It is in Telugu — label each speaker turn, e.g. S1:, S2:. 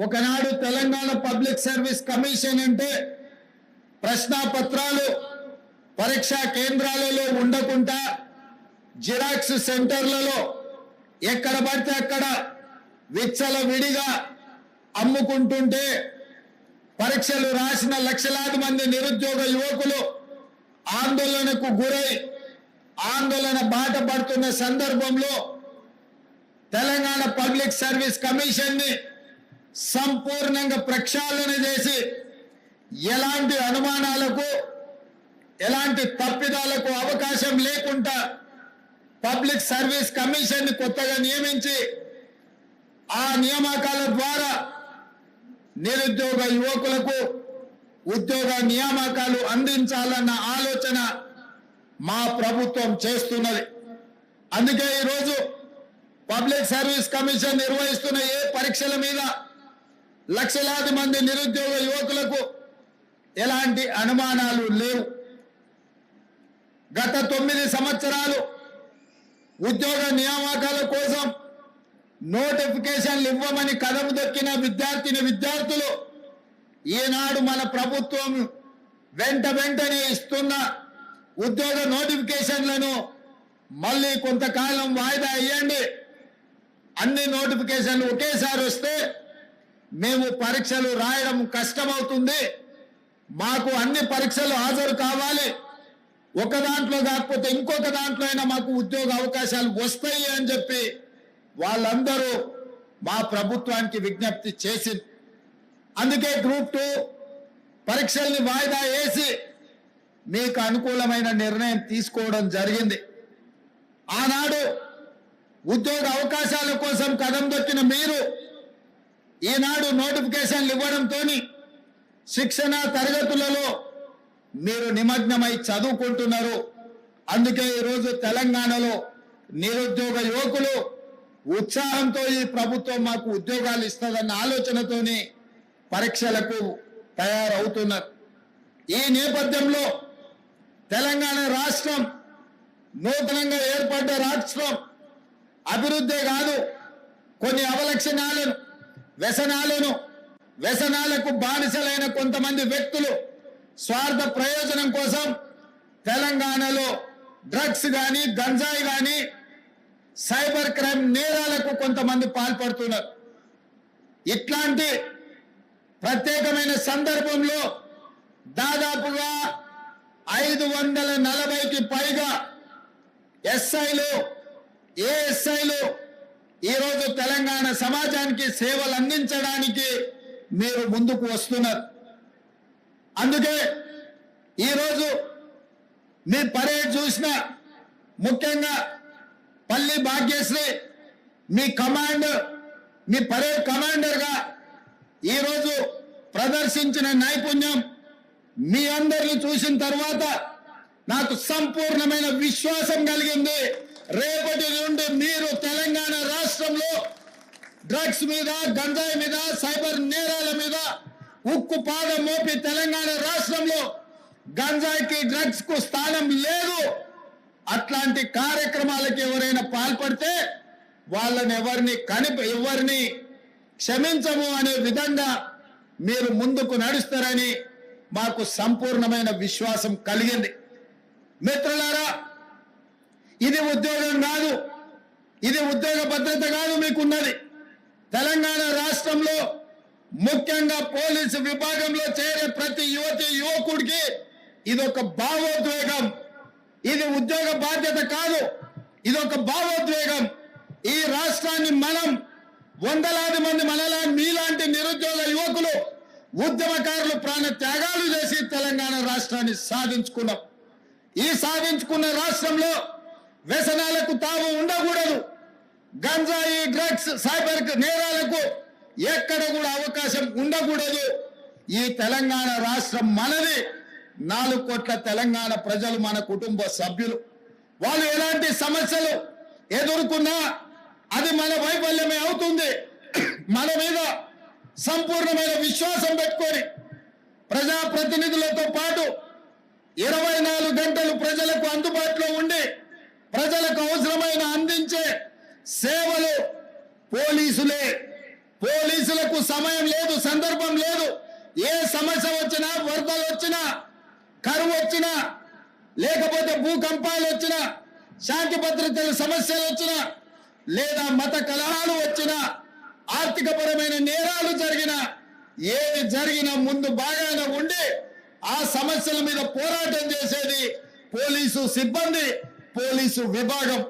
S1: ఒకనాడు తెలంగాణ పబ్లిక్ సర్వీస్ కమిషన్ అంటే ప్రశ్నాపత్రాలు పరీక్షా కేంద్రాలలో ఉండకుండా జిరాక్స్ సెంటర్లలో ఎక్కడ పడితే అక్కడ విచ్చలవిడిగా అమ్ముకుంటుంటే పరీక్షలు రాసిన లక్షలాది మంది నిరుద్యోగ యువకులు ఆందోళనకు గురై ఆందోళన బాట పడుతున్న సందర్భంలో తెలంగాణ పబ్లిక్ సర్వీస్ కమిషన్ ని సంపూర్ణంగా ప్రక్షాళన చేసి ఎలాంటి అనుమానాలకు ఎలాంటి తప్పిదాలకు అవకాశం లేకుండా పబ్లిక్ సర్వీస్ కమిషన్ ని కొత్తగా నియమించి ఆ నియామకాల ద్వారా నిరుద్యోగ యువకులకు ఉద్యోగ నియామకాలు అందించాలన్న ఆలోచన మా ప్రభుత్వం చేస్తున్నది. అందుకే ఈరోజు పబ్లిక్ సర్వీస్ కమిషన్ నిర్వహిస్తున్న ఏ పరీక్షల మీద లక్షలాది మంది నిరుద్యోగ యువకులకు ఎలాంటి అనుమానాలు లేవు. గత 9 సంవత్సరాలు ఉద్యోగ నియామకాల కోసం నోటిఫికేషన్లు ఇవ్వమని కదం దొక్కిన విద్యార్థులు ఈనాడు మన ప్రభుత్వం వెంటనే ఇస్తున్న ఉద్యోగ నోటిఫికేషన్లను మళ్ళీ కొంతకాలం వాయిదా ఇవ్వండి, అన్ని నోటిఫికేషన్లు ఒకేసారి వస్తే మేము పరీక్షలు రాయడం కష్టమవుతుంది, మాకు అన్ని పరీక్షలు హాజరు కావాలి, ఒక దాంట్లో కాకపోతే ఇంకొక దాంట్లో అయినా మాకు ఉద్యోగ అవకాశాలు వస్తాయి అని చెప్పి వాళ్ళందరూ మా ప్రభుత్వానికి విజ్ఞప్తి చేసింది. అందుకే గ్రూప్ 2 పరీక్షల్ని వాయిదా వేసి మీకు అనుకూలమైన నిర్ణయం తీసుకోవడం జరిగింది. ఆనాడు ఉద్యోగ అవకాశాల కోసం కదం దొక్కిన మీరు ఈనాడు నోటిఫికేషన్లు ఇవ్వడంతో శిక్షణ తరగతులలో మీరు నిమగ్నమై చదువుకుంటున్నారు. అందుకే ఈరోజు తెలంగాణలో నిరుద్యోగ యువకులు ఉత్సాహంతో ఈ ప్రభుత్వం మాకు ఉద్యోగాలు ఇస్తుందన్న ఆలోచనతోని పరీక్షలకు తయారవుతున్నారు. ఈ నేపథ్యంలో తెలంగాణ రాష్ట్రం నూతనంగా ఏర్పడ్డ రాష్ట్రం అభివృద్ధి కాదు, కొన్ని అవలక్షణాలను వ్యసనాలకు బానిసలైన కొంతమంది వ్యక్తులు స్వార్థ ప్రయోజనం కోసం తెలంగాణలో డ్రగ్స్ కానీ గంజాయి కానీ సైబర్ క్రైమ్ నేరాలకు కొంతమంది పాల్పడుతున్నారు. ఇట్లాంటి ప్రత్యేకమైన సందర్భంలో దాదాపుగా 540కి పైగా ఎస్ఐలు ఏఎస్ఐలు ఈరోజు తెలంగాణ సమాజానికి సేవలు అందించడానికి మీరు ముందుకు వస్తున్నారు. అందుకే ఈరోజు మీ పరేడ్ చూసిన ముఖ్యంగా పల్లి భాగ్యశ్రీ మీ పరేడ్ కమాండర్గా ఈరోజు ప్రదర్శించిన నైపుణ్యం మీ అందరిని చూసిన తర్వాత నాకు సంపూర్ణమైన విశ్వాసం కలిగింది. రేపటి నుండి మీరు తెలంగాణ రాష్ట్రంలో డ్రగ్స్ మీద గంజాయి మీద సైబర్ నేరాల మీద ఉక్కు పాదం మోపి తెలంగాణ రాష్ట్రంలో గంజాయికి డ్రగ్స్ కు స్థానం లేదు, అట్లాంటి కార్యక్రమాలకు ఎవరైనా పాల్పడితే వాళ్ళని ఎవరిని క్షమించము అనే విధంగా మీరు ముందుకు నడుస్తారని మాకు సంపూర్ణమైన విశ్వాసం కలిగింది. మిత్రులారా, ఇది ఉద్యోగం కాదు, ఇది ఉద్యోగ భద్రత కాదు మీకున్నది. తెలంగాణ రాష్ట్రంలో ముఖ్యంగా పోలీసు విభాగంలో చేరే ప్రతి యువకుడికి ఇది ఒక భావోద్వేగం. ఇది ఉద్యోగ బాధ్యత కాదు, ఇది ఒక భావోద్వేగం. ఈ రాష్ట్రాన్ని మనం వందలాది మంది మీలాంటి నిరుద్యోగ యువకులు ఉద్యమకారులు ప్రాణ త్యాగాలు చేసి తెలంగాణ రాష్ట్రాన్ని సాధించుకున్నాం. ఈ సాధించుకున్న రాష్ట్రంలో వ్యసనాలకు తావు ఉండకూడదు, గంజాయి డ్రగ్స్ సైబర్ నేరాలకు ఎక్కడ కూడా అవకాశం ఉండకూడదు. ఈ తెలంగాణ రాష్ట్రం మనది, 4 కోట్ల తెలంగాణ ప్రజలు మన కుటుంబ సభ్యులు. వాళ్ళు ఎలాంటి సమస్యలు ఎదుర్కొన్నా అది మన వైఫల్యమే అవుతుంది. మన మీద సంపూర్ణమైన విశ్వాసం పెట్టుకొని ప్రజాప్రతినిధులతో పాటు 24 గంటలు ప్రజలకు అందుబాటులో ఉండి ప్రజలకు అవసరమైన అందించే సేవలు పోలీసులే, పోలీసులకు సమయం లేదు, సందర్భం లేదు. ఏ సమస్య వచ్చినా, వరదలు వచ్చినా, కరువు వచ్చినా, లేకపోతే భూకంపాలు వచ్చినా, శాంతి భద్రతల సమస్యలు వచ్చినా, లేదా మత కలహాలు వచ్చినా, ఆర్థికపరమైన నేరాలు జరిగినా, ఏది జరిగినా ముందు బాగానే ఉండి ఆ సమస్యల మీద పోరాటం చేసేది పోలీసు సిబ్బంది, పోలీసు విభాగం.